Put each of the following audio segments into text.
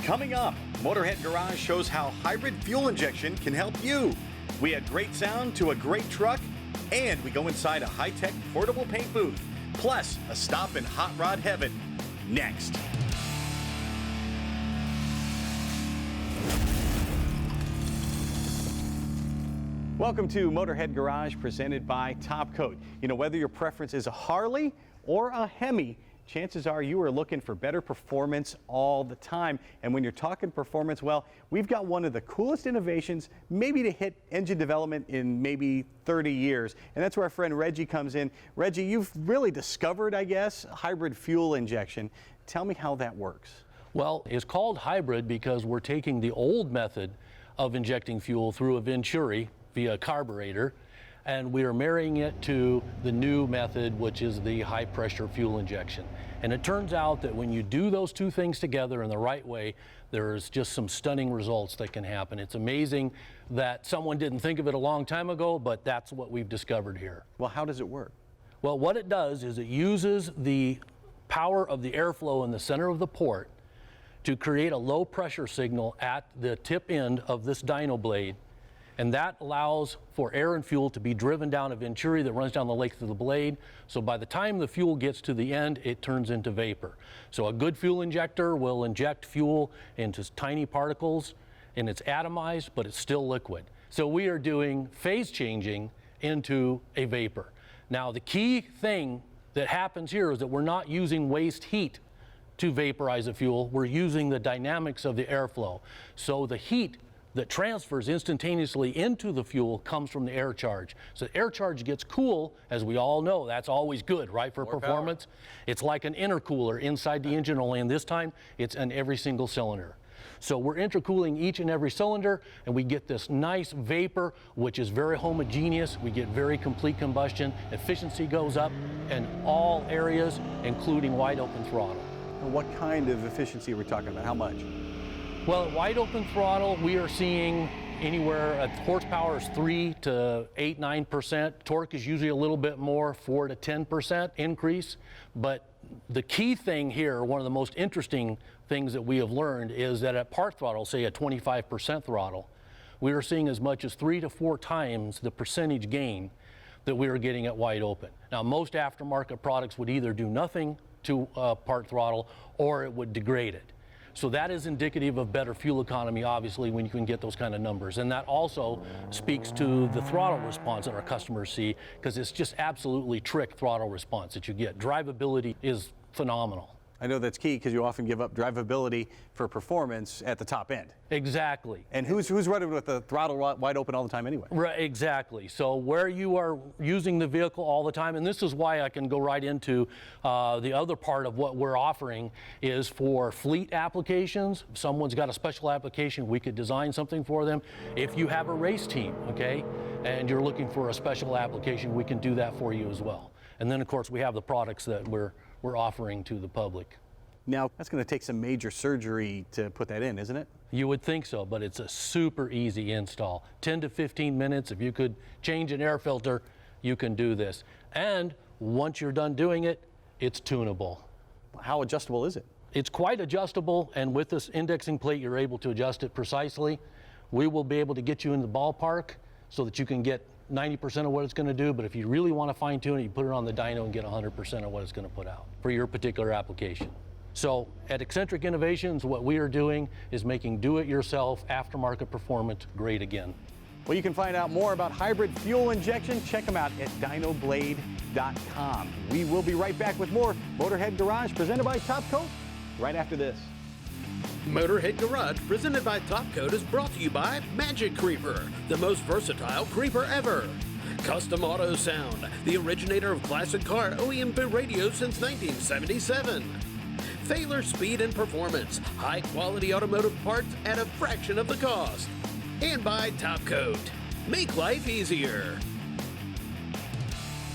Coming up, Motorhead Garage shows how hybrid fuel injection can help you. We add great sound to a great truck, and we go inside a high-tech portable paint booth. Plus, a stop in hot rod heaven. Next. Welcome to Motorhead Garage, presented by Top Coat. You know, whether your preference is a Harley or a Hemi, chances are you are looking for better performance all the time. And when you're talking performance, well, we've got one of the coolest innovations maybe to hit engine development in maybe 30 years. And that's where our friend Reggie comes in. Reggie, you've really discovered, I guess, hybrid fuel injection. Tell me how that works. Well, it's called hybrid because we're taking the old method of injecting fuel through a venturi via a carburetor, and we are marrying it to the new method, which is the high pressure fuel injection. And it turns out that when you do those two things together in the right way, there's just some stunning results that can happen. It's amazing that someone didn't think of it a long time ago, but that's what we've discovered here. Well, how does it work? Well, what it does is it uses the power of the airflow in the center of the port to create a low pressure signal at the tip end of this Dynoblade. And that allows for air and fuel to be driven down a venturi that runs down the length of the blade. So by the time the fuel gets to the end, it turns into vapor. So a good fuel injector will inject fuel into tiny particles, and it's atomized, but it's still liquid. So we are doing phase changing into a vapor. Now, the key thing that happens here is that we're not using waste heat to vaporize the fuel. We're using the dynamics of the airflow. So the heat that transfers instantaneously into the fuel comes from the air charge. So the air charge gets cool, as we all know. That's always good, right, for more performance? Power. It's like an intercooler inside the engine, only in this time it's in every single cylinder. So we're intercooling each and every cylinder, and we get this nice vapor, which is very homogeneous. We get very complete combustion. Efficiency goes up in all areas, including wide open throttle. What kind of efficiency are we talking about? How much? Well, at wide open throttle, we are seeing anywhere at horsepower is 3 to 8, 9%. Torque is usually a little bit more, 4 to 10% increase. But the key thing here, one of the most interesting things that we have learned, is that at part throttle, say at 25% throttle, we are seeing as much as 3 to 4 times the percentage gain that we are getting at wide open. Now, most aftermarket products would either do nothing to part throttle or it would degrade it. So that is indicative of better fuel economy, obviously, when you can get those kind of numbers. And that also speaks to the throttle response that our customers see, because it's just absolutely trick throttle response that you get. Drivability is phenomenal. I know that's key because you often give up drivability for performance at the top end. Exactly. And who's running with the throttle wide open all the time anyway? Right, exactly. So where you are using the vehicle all the time, and this is why I can go right into the other part of what we're offering, is for fleet applications. If someone's got a special application, we could design something for them. If you have a race team, okay, and you're looking for a special application, we can do that for you as well. And then, of course, we have the products that we're offering to the public. Now, that's going to take some major surgery to put that in, isn't it? You would think so, but it's a super easy install. 10 to 15 minutes. If you could change an air filter, you can do this. And once you're done doing it, it's tunable. How adjustable is it? It's quite adjustable, and with this indexing plate, you're able to adjust it precisely. We will be able to get you in the ballpark so that you can get 90% of what it's going to do, but if you really want to fine tune it, you put it on the dyno and get 100% of what it's going to put out for your particular application. So at Eccentric Innovations, what we are doing is making do-it-yourself aftermarket performance great again. Well, you can find out more about hybrid fuel injection. Check them out at dynoblade.com. We will be right back with more Motorhead Garage presented by Top Coat right after this. Motorhead Garage, presented by Top Coat, is brought to you by Magic Creeper, the most versatile creeper ever. Custom Autosound, the originator of classic car OEM radio since 1977. Thaler Speed and Performance, high-quality automotive parts at a fraction of the cost. And by Top Coat, make life easier.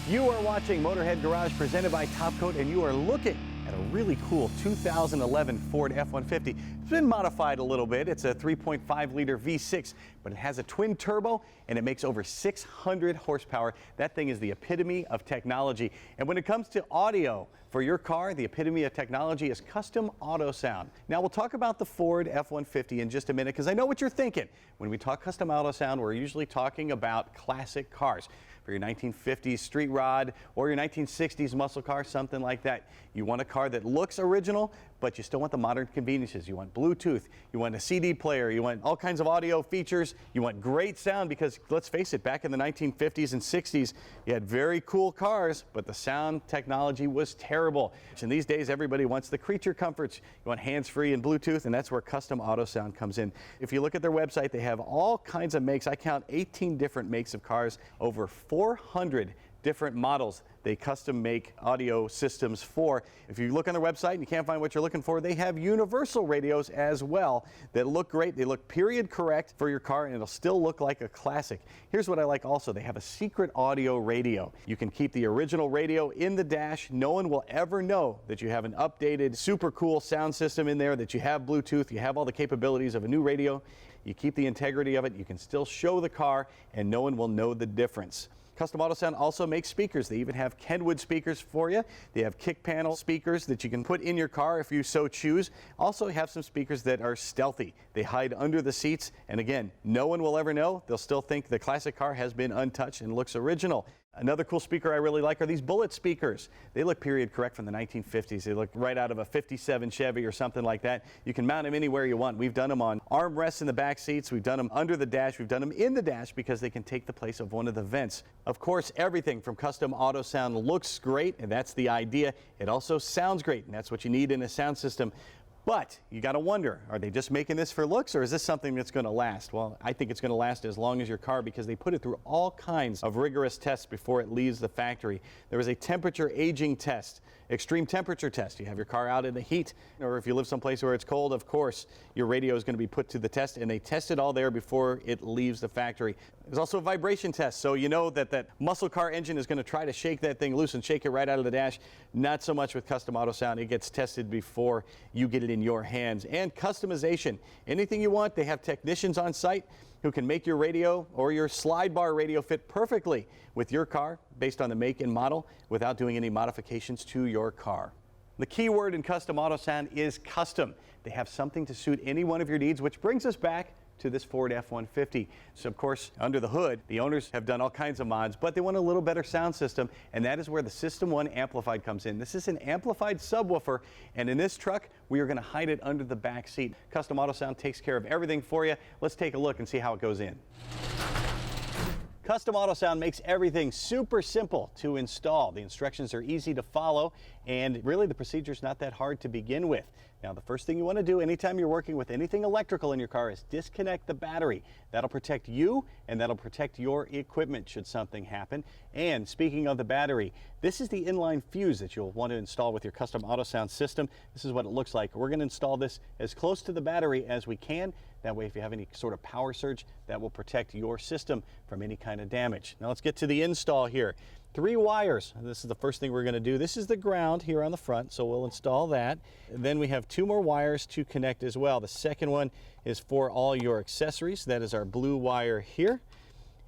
You are watching Motorhead Garage presented by Top Coat, and you are looking at a really cool 2011 Ford F-150. It's been modified a little bit. It's a 3.5 liter V6, but it has a twin turbo and it makes over 600 horsepower. That thing is the epitome of technology. And when it comes to audio for your car, the epitome of technology is custom Autosound. Now we'll talk about the Ford F-150 in just a minute, because I know what you're thinking. When we talk custom Autosound, we're usually talking about classic cars. For your 1950s street rod or your 1960s muscle car, something like that. You want a car that looks original, but you still want the modern conveniences. You want Bluetooth, you want a CD player, you want all kinds of audio features, you want great sound, because let's face it, back in the 1950s and 60s, you had very cool cars, but the sound technology was terrible. And these days, everybody wants the creature comforts. You want hands-free and Bluetooth, and that's where custom Autosound comes in. If you look at their website, they have all kinds of makes. I count 18 different makes of cars, over 400 different models they custom make audio systems for. If you look on their website and you can't find what you're looking for, they have universal radios as well that look great. They look period correct for your car, and it'll still look like a classic. Here's what I like also. They have a secret audio radio. You can keep the original radio in the dash. No one will ever know that you have an updated, super cool sound system in there, that you have Bluetooth, you have all the capabilities of a new radio. You keep the integrity of it. You can still show the car, and no one will know the difference. Custom Autosound also makes speakers. They even have Kenwood speakers for you. They have kick panel speakers that you can put in your car if you so choose. Also have some speakers that are stealthy. They hide under the seats, and again, no one will ever know. They'll still think the classic car has been untouched and looks original. Another cool speaker I really like are these bullet speakers. They look period correct from the 1950s. They look right out of a 57 Chevy or something like that. You can mount them anywhere you want. We've done them on armrests in the back seats. We've done them under the dash. We've done them in the dash because they can take the place of one of the vents. Of course, everything from custom Autosound looks great, and that's the idea. It also sounds great, and that's what you need in a sound system. But you got to wonder, are they just making this for looks, or is this something that's going to last? Well, I think it's going to last as long as your car, because they put it through all kinds of rigorous tests before it leaves the factory. There is a temperature aging test, extreme temperature test. You have your car out in the heat, or if you live someplace where it's cold, of course, your radio is going to be put to the test, and they test it all there before it leaves the factory. There's also a vibration test, so you know that that muscle car engine is going to try to shake that thing loose and shake it right out of the dash. Not so much with custom Autosound. It gets tested before you get it in your hands. And customization. Anything you want, they have technicians on site who can make your radio or your slide bar radio fit perfectly with your car based on the make and model without doing any modifications to your car. The key word in custom Autosound is custom. They have something to suit any one of your needs, which brings us back to this Ford F-150. So of course, under the hood, the owners have done all kinds of mods, but they want a little better sound system, and that is where the System 1 amplified comes in. This is an amplified subwoofer, and in this truck, we are going to hide it under the back seat. Custom Autosound takes care of everything for you. Let's take a look and see how it goes in. Custom Autosound makes everything super simple to install. The instructions are easy to follow, and really the procedure is not that hard to begin with. Now, the first thing you want to do anytime you're working with anything electrical in your car is disconnect the battery. That'll protect you, and that'll protect your equipment should something happen. And speaking of the battery, this is the inline fuse that you'll want to install with your custom Autosound system. This is what it looks like. We're going to install this as close to the battery as we can. That way, if you have any sort of power surge, that will protect your system from any kind of damage. Now let's get to the install here. 3 wires. This is the first thing we're going to do. This is the ground here on the front, so we'll install that. And then we have 2 more wires to connect as well. The second one is for all your accessories. That is our blue wire here.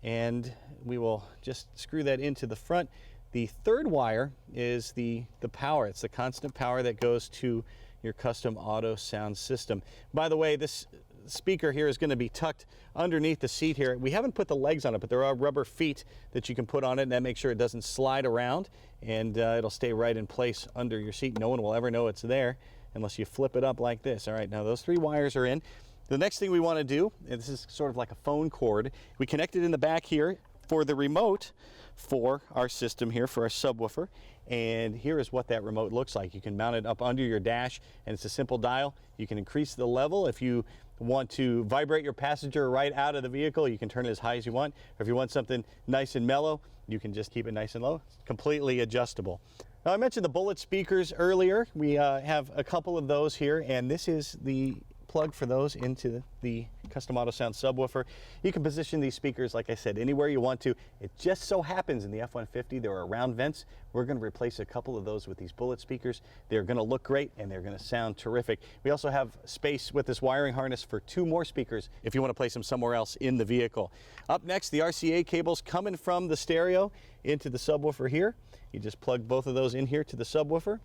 And we will just screw that into the front. The third wire is the power. It's the constant power that goes to your custom Autosound system. By the way, this speaker here is going to be tucked underneath the seat here. We haven't put the legs on it, but there are rubber feet that you can put on it, and that makes sure it doesn't slide around, and it'll stay right in place under your seat. No one will ever know it's there unless you flip it up like this. All right, now those 3 wires are in. The next thing we want to do, and this is sort of like a phone cord, we connect it in the back here for the remote for our system here, for our subwoofer. And here is what that remote looks like. You can mount it up under your dash, and it's a simple dial. You can increase the level. If you want to vibrate your passenger right out of the vehicle, you can turn it as high as you want. Or if you want something nice and mellow, you can just keep it nice and low. It's completely adjustable. Now, I mentioned the bullet speakers earlier. We have a couple of those here, and this is the plug for those into the custom Autosound subwoofer. You can position these speakers, like I said, anywhere you want to. It just so happens in the F-150 there are round vents. We're going to replace a couple of those with these bullet speakers. They're going to look great and they're going to sound terrific. We also have space with this wiring harness for 2 more speakers if you want to place them somewhere else in the vehicle. Up next, the RCA cables coming from the stereo into the subwoofer here. You just plug both of those in here to the subwoofer,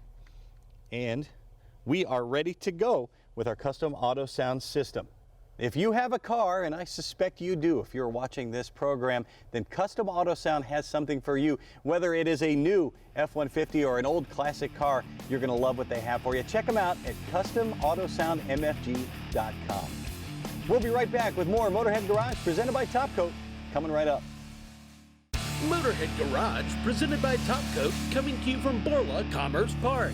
and we are ready to go with our custom Autosound system. If you have a car, and I suspect you do if you're watching this program, then Custom Autosound has something for you. Whether it is a new F-150 or an old classic car, you're going to love what they have for you. Check them out at CustomAutosoundMFG.com. We'll be right back with more Motorhead Garage presented by Topcoat, coming right up. Motorhead Garage, presented by Topcoat, coming to you from Borla Commerce Park.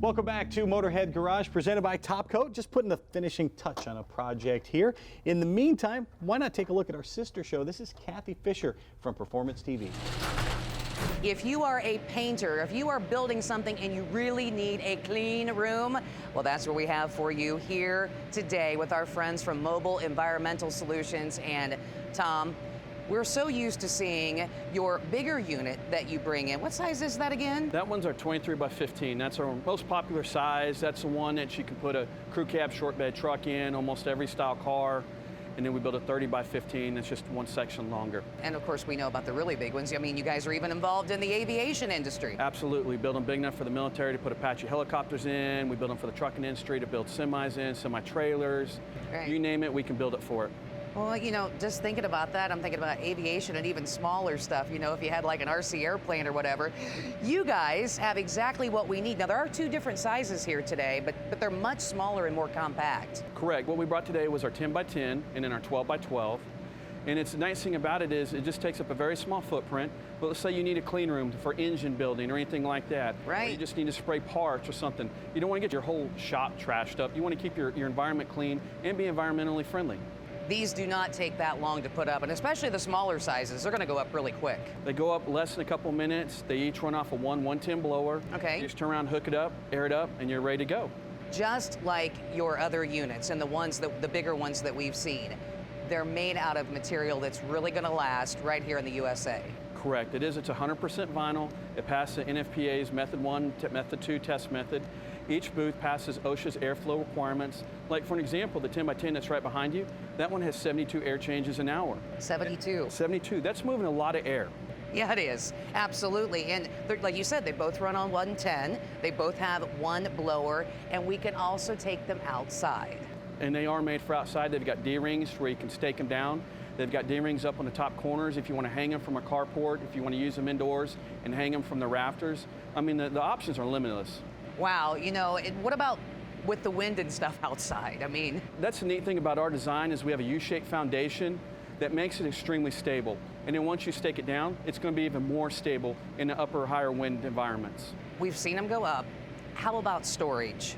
Welcome back to Motorhead Garage, presented by Topcoat. Just putting the finishing touch on a project here. In the meantime, why not take a look at our sister show? This is Kathy Fisher from Performance TV. If you are a painter, if you are building something and you really need a clean room, well, that's what we have for you here today with our friends from Mobile Environmental Solutions. And Tom, we're so used to seeing your bigger unit that you bring in. What size is that again? That one's our 23 by 15. That's our most popular size. That's the one that you can put a crew cab short bed truck in, almost every style car. And then we build a 30 by 15 that's just one section longer. And of course we know about the really big ones. I mean, you guys are even involved in the aviation industry. Absolutely. We build them big enough for the military to put Apache helicopters in. We build them for the trucking industry to build semis in, semi-trailers. Right. You name it, we can build it for it. Well, you know, just thinking about that, I'm thinking about aviation and even smaller stuff. You know, if you had like an RC airplane or whatever, you guys have exactly what we need. Now, there are 2 different sizes here today, but they're much smaller and more compact. Correct. What we brought today was our 10 by 10 and then our 12 by 12. And it's the nice thing about it is it just takes up a very small footprint. But let's say you need a clean room for engine building or anything like that. Right. Or you just need to spray parts or something. You don't want to get your whole shop trashed up. You want to keep your environment clean and be environmentally friendly. These do not take that long to put up, and especially the smaller sizes, they're going to go up really quick. They go up less than a couple minutes. They each run off a 110 blower. Okay. You just turn around, hook it up, air it up, and you're ready to go. Just like your other units and the bigger ones that we've seen. They're made out of material that's really going to last right here in the USA. Correct. It is. It's 100% vinyl. It passed the NFPA's Method 1 to Method 2 test method. Each booth passes OSHA's airflow requirements. Like for an example, the 10 by 10 that's right behind you, that one has 72 air changes an hour. 72. 72. That's moving a lot of air. Yeah, it is. Absolutely. And like you said, they both run on 110. They both have one blower, and we can also take them outside. And they are made for outside. They've got D-rings where you can stake them down. They've got D-rings up on the top corners if you want to hang them from a carport, if you want to use them indoors and hang them from the rafters. I mean, the options are limitless. Wow, you know, what about with the wind and stuff outside? I mean, that's the neat thing about our design is we have a U-shaped foundation that makes it extremely stable. And then once you stake it down, it's going to be even more stable in the upper, higher wind environments. We've seen them go up. How about storage?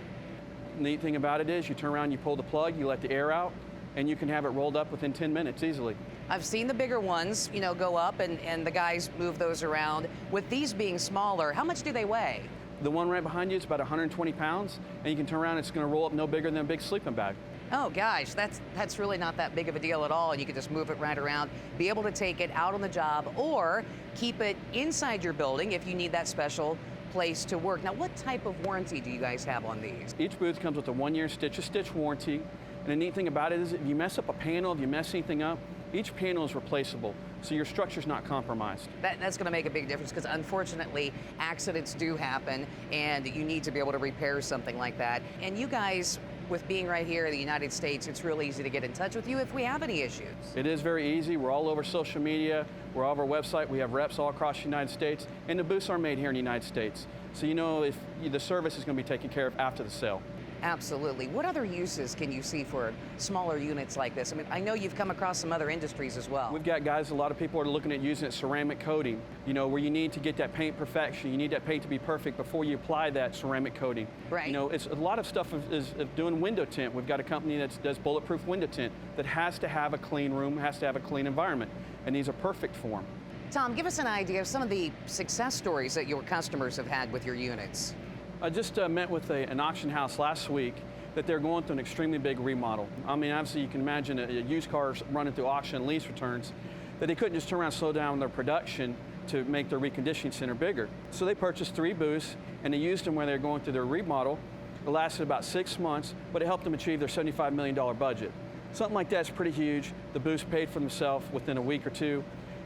The neat thing about it is you turn around, you pull the plug, you let the air out, and you can have it rolled up within 10 minutes easily. I've seen the bigger ones, you know, go up and the guys move those around. With these being smaller, how much do they weigh? The one right behind you is about 120 pounds, and you can turn around, it's going to roll up no bigger than a big sleeping bag. Oh gosh, that's really not that big of a deal at all. And you can just move it right around, be able to take it out on the job or keep it inside your building if you need that special place to work. Now, what type of warranty do you guys have on these? Each booth comes with a 1-year stitch-to-stitch warranty. And the neat thing about it is if you mess up a panel, if you mess anything up, each panel is replaceable, so your structure's not compromised. That's going to make a big difference because unfortunately accidents do happen and you need to be able to repair something like that. And you guys, with being right here in the United States, it's real easy to get in touch with you if we have any issues. It is very easy. We're all over social media. We're all over our website. We have reps all across the United States, and the booths are made here in the United States. So you know if the service is going to be taken care of after the sale. Absolutely. What other uses can you see for smaller units like this? I mean, I know you've come across some other industries as well. We've got guys, a lot of people are looking at using it ceramic coating, you know, where you need to get that paint perfection. You need that paint to be perfect before you apply that ceramic coating. Right. You know, it's a lot of stuff is doing window tint. We've got a company that does bulletproof window tint that has to have a clean room, has to have a clean environment, and these are perfect for them. Tom, give us an idea of some of the success stories that your customers have had with your units. I just met with an auction house last week that they're going through an extremely big remodel. I mean, obviously you can imagine a used cars running through auction lease returns, that they couldn't just turn around and slow down their production to make their reconditioning center bigger. So they purchased 3 booths and they used them when they were going through their remodel. It lasted about 6 months, but it helped them achieve their $75 million budget. Something like that's pretty huge. The booths paid for themselves within a week or two.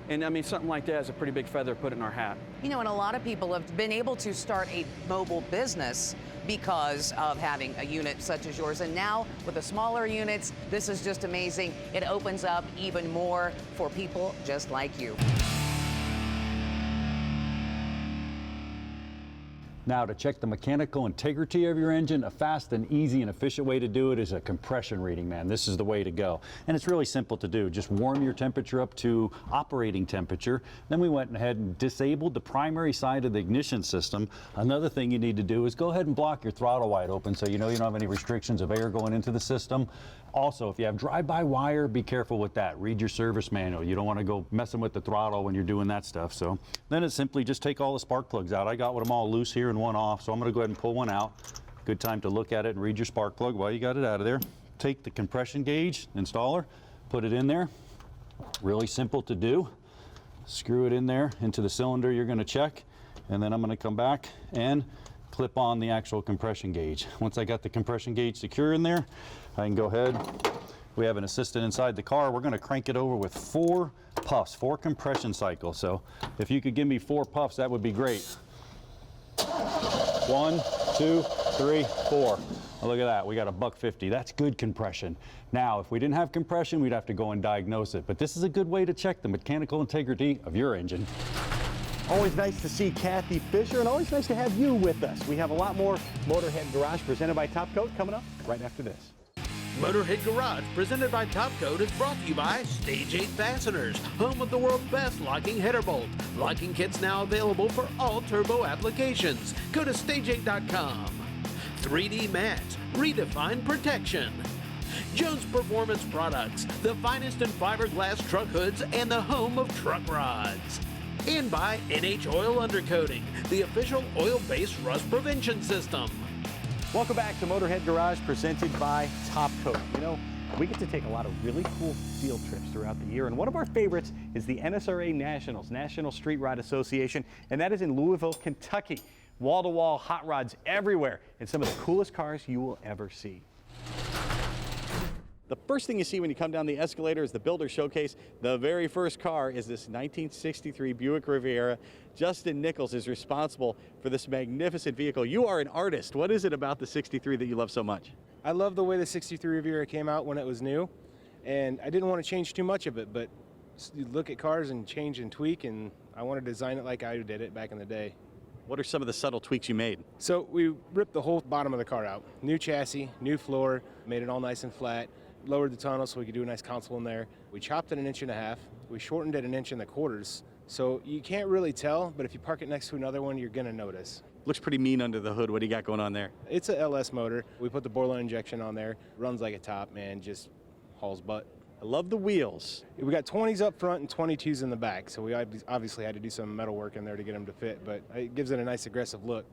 And I mean, something like that is a pretty big feather to put in our hat. You know, and a lot of people have been able to start a mobile business because of having a unit such as yours. And now with the smaller units, this is just amazing. It opens up even more for people just like you. Now, to check the mechanical integrity of your engine, a fast and easy and efficient way to do it is a compression reading, man. This is the way to go. And it's really simple to do. Just warm your temperature up to operating temperature. Then we went ahead and disabled the primary side of the ignition system. Another thing you need to do is go ahead and block your throttle wide open so you know you don't have any restrictions of air going into the system. Also, if you have drive-by wire, be careful with that. Read your service manual. You don't want to go messing with the throttle when you're doing that stuff. So then it's simply just take all the spark plugs out. I got them all loose here and one off, so I'm going to go ahead and pull one out. Good time to look at it and read your spark plug while you got it out of there. Take the compression gauge installer, put it in there. Really simple to do. Screw it in there into the cylinder you're going to check, and then I'm going to come back and clip on the actual compression gauge. Once I got the compression gauge secure in there, I can go ahead. We have an assistant inside the car. We're going to crank it over with 4 puffs, 4 compression cycles. So if you could give me 4 puffs, that would be great. 1, 2, 3, 4. Now look at that, we got a $150. That's good compression. Now, if we didn't have compression, we'd have to go and diagnose it. But this is a good way to check the mechanical integrity of your engine. Always nice to see Kathy Fisher, and always nice to have you with us. We have a lot more Motorhead Garage presented by Top Coat coming up right after this. Motorhead Garage, presented by Top Coat, is brought to you by Stage 8 Fasteners, home of the world's best locking header bolt. Locking kits now available for all turbo applications. Go to stage8.com. 3D Mats, redefine protection. Jones Performance Products, the finest in fiberglass truck hoods and the home of truck rods. And by NH Oil Undercoating, the official oil-based rust prevention system. Welcome back to Motorhead Garage presented by Top Coat. You know, we get to take a lot of really cool field trips throughout the year, and one of our favorites is the NSRA Nationals, National Street Rod Association, and that is in Louisville, Kentucky. Wall-to-wall hot rods everywhere, and some of the coolest cars you will ever see. The first thing you see when you come down the escalator is the Builder Showcase. The very first car is this 1963 Buick Riviera. Justin Nichols is responsible for this magnificent vehicle. You are an artist. What is it about the 63 that you love so much? I love the way the 63 Riviera came out when it was new, and I didn't want to change too much of it, but you look at cars and change and tweak, and I want to design it like I did it back in the day. What are some of the subtle tweaks you made? So we ripped the whole bottom of the car out. New chassis, new floor, made it all nice and flat. Lowered the tunnel so we could do a nice console in there. We chopped it 1.5 inches. We shortened it 1 1/4 inches. So you can't really tell, but if you park it next to another one, you're gonna notice. Looks pretty mean under the hood. What do you got going on there? It's a LS motor. We put the Borland injection on there. Runs like a top, man, just hauls butt. I love the wheels. We got 20s up front and 22s in the back, so we obviously had to do some metal work in there to get them to fit, but it gives it a nice aggressive look.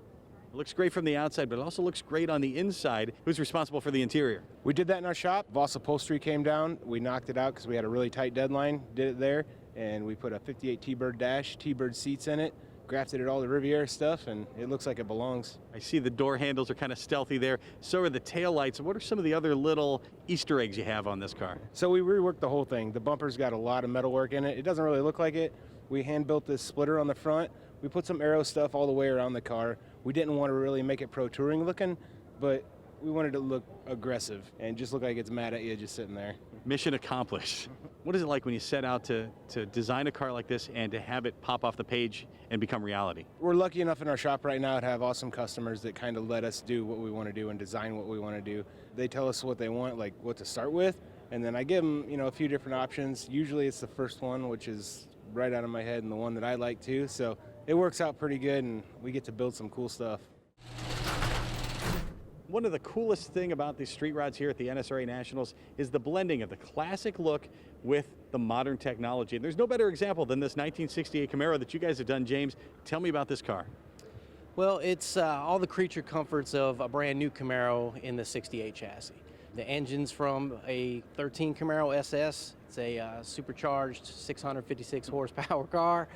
It looks great from the outside, but it also looks great on the inside. Who's responsible for the interior? We did that in our shop. Voss Upholstery came down. We knocked it out because we had a really tight deadline, did it there, and we put a 58 T-Bird dash, T-Bird seats in it, grafted it all the Riviera stuff, and it looks like it belongs. I see the door handles are kind of stealthy there. So are the taillights. What are some of the other little Easter eggs you have on this car? So we reworked the whole thing. The bumper's got a lot of metal work in it. It doesn't really look like it. We hand-built this splitter on the front. We put some aero stuff all the way around the car. We didn't want to really make it pro touring looking, but we wanted it to look aggressive and just look like it's mad at you just sitting there. Mission accomplished. What is it like when you set out to design a car like this and to have it pop off the page and become reality? We're lucky enough in our shop right now to have awesome customers that kind of let us do what we want to do and design what we want to do. They tell us what they want, like what to start with, and then I give them, a few different options. Usually it's the first one, which is right out of my head and the one that I like too. So it works out pretty good, and we get to build some cool stuff. One of the coolest thing about these street rods here at the NSRA Nationals is the blending of the classic look with the modern technology. And there's no better example than this 1968 Camaro that you guys have done, James. Tell me about this car. Well, it's all the creature comforts of a brand new Camaro in the 68 chassis. The engine's from a 13 Camaro SS. It's a supercharged 656 horsepower car.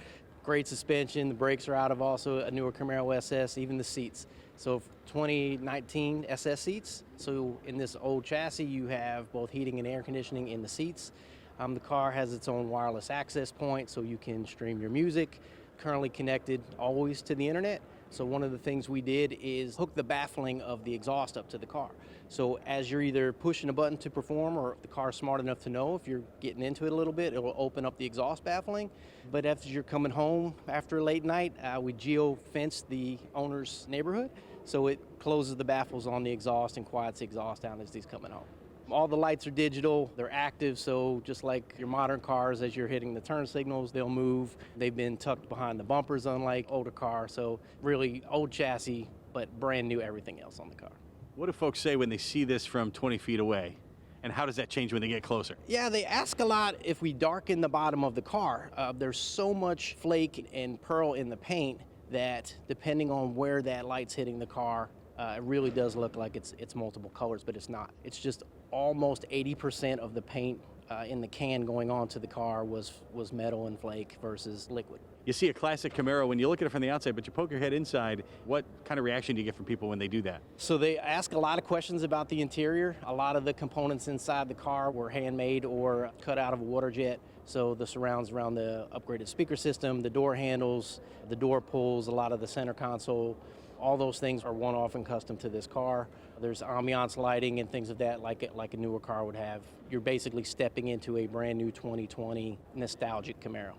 Great suspension. The brakes are out of also a newer Camaro SS, even the seats. So 2019 SS seats. So in this old chassis, you have both heating and air conditioning in the seats. The car has its own wireless access point, so you can stream your music. Currently connected always to the internet. So one of the things we did is hook the baffling of the exhaust up to the car. So as you're either pushing a button to perform, or the car's smart enough to know if you're getting into it a little bit, it will open up the exhaust baffling. But after you're coming home after a late night, we geo-fence the owner's neighborhood, so it closes the baffles on the exhaust and quiets the exhaust down as he's coming home. All the lights are digital, they're active, so just like your modern cars, as you're hitting the turn signals, they'll move. They've been tucked behind the bumpers, unlike older cars, so really old chassis, but brand new everything else on the car. What do folks say when they see this from 20 feet away? And how does that change when they get closer? Yeah, they ask a lot if we darken the bottom of the car. There's so much flake and pearl in the paint that depending on where that light's hitting the car, it really does look like it's multiple colors, but it's not. It's just almost 80% of the paint in the can going on to the car was metal and flake versus liquid. You see a classic Camaro when you look at it from the outside, but you poke your head inside. What kind of reaction do you get from people when they do that? So they ask a lot of questions about the interior. A lot of the components inside the car were handmade or cut out of a water jet. So the surrounds around the upgraded speaker system, the door handles, the door pulls, a lot of the center console, all those things are one-off and custom to this car. There's ambiance lighting and things of that like a newer car would have. You're basically stepping into a brand new 2020 nostalgic Camaro.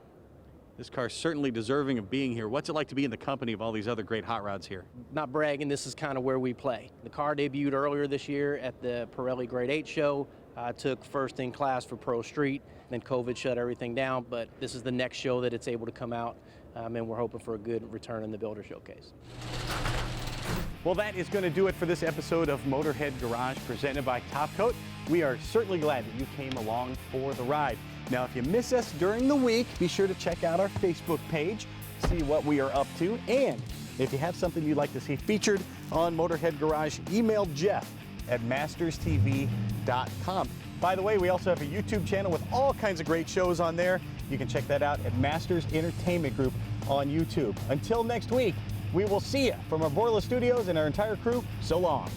This car's certainly deserving of being here. What's it like to be in the company of all these other great hot rods here? Not bragging, this is kind of where we play. The car debuted earlier this year at the Pirelli Grade 8 show. Took first in class for Pro Street, then COVID shut everything down, but this is the next show that it's able to come out, and we're hoping for a good return in the Builder Showcase. Well, that is going to do it for this episode of Motorhead Garage presented by Top Coat. We are certainly glad that you came along for the ride. Now, if you miss us during the week, be sure to check out our Facebook page, see what we are up to, and if you have something you'd like to see featured on Motorhead Garage, email Jeff at masterstv.com. By the way, we also have a YouTube channel with all kinds of great shows on there. You can check that out at Masters Entertainment Group on YouTube. Until next week, we will see you from our Borla Studios and our entire crew. So long.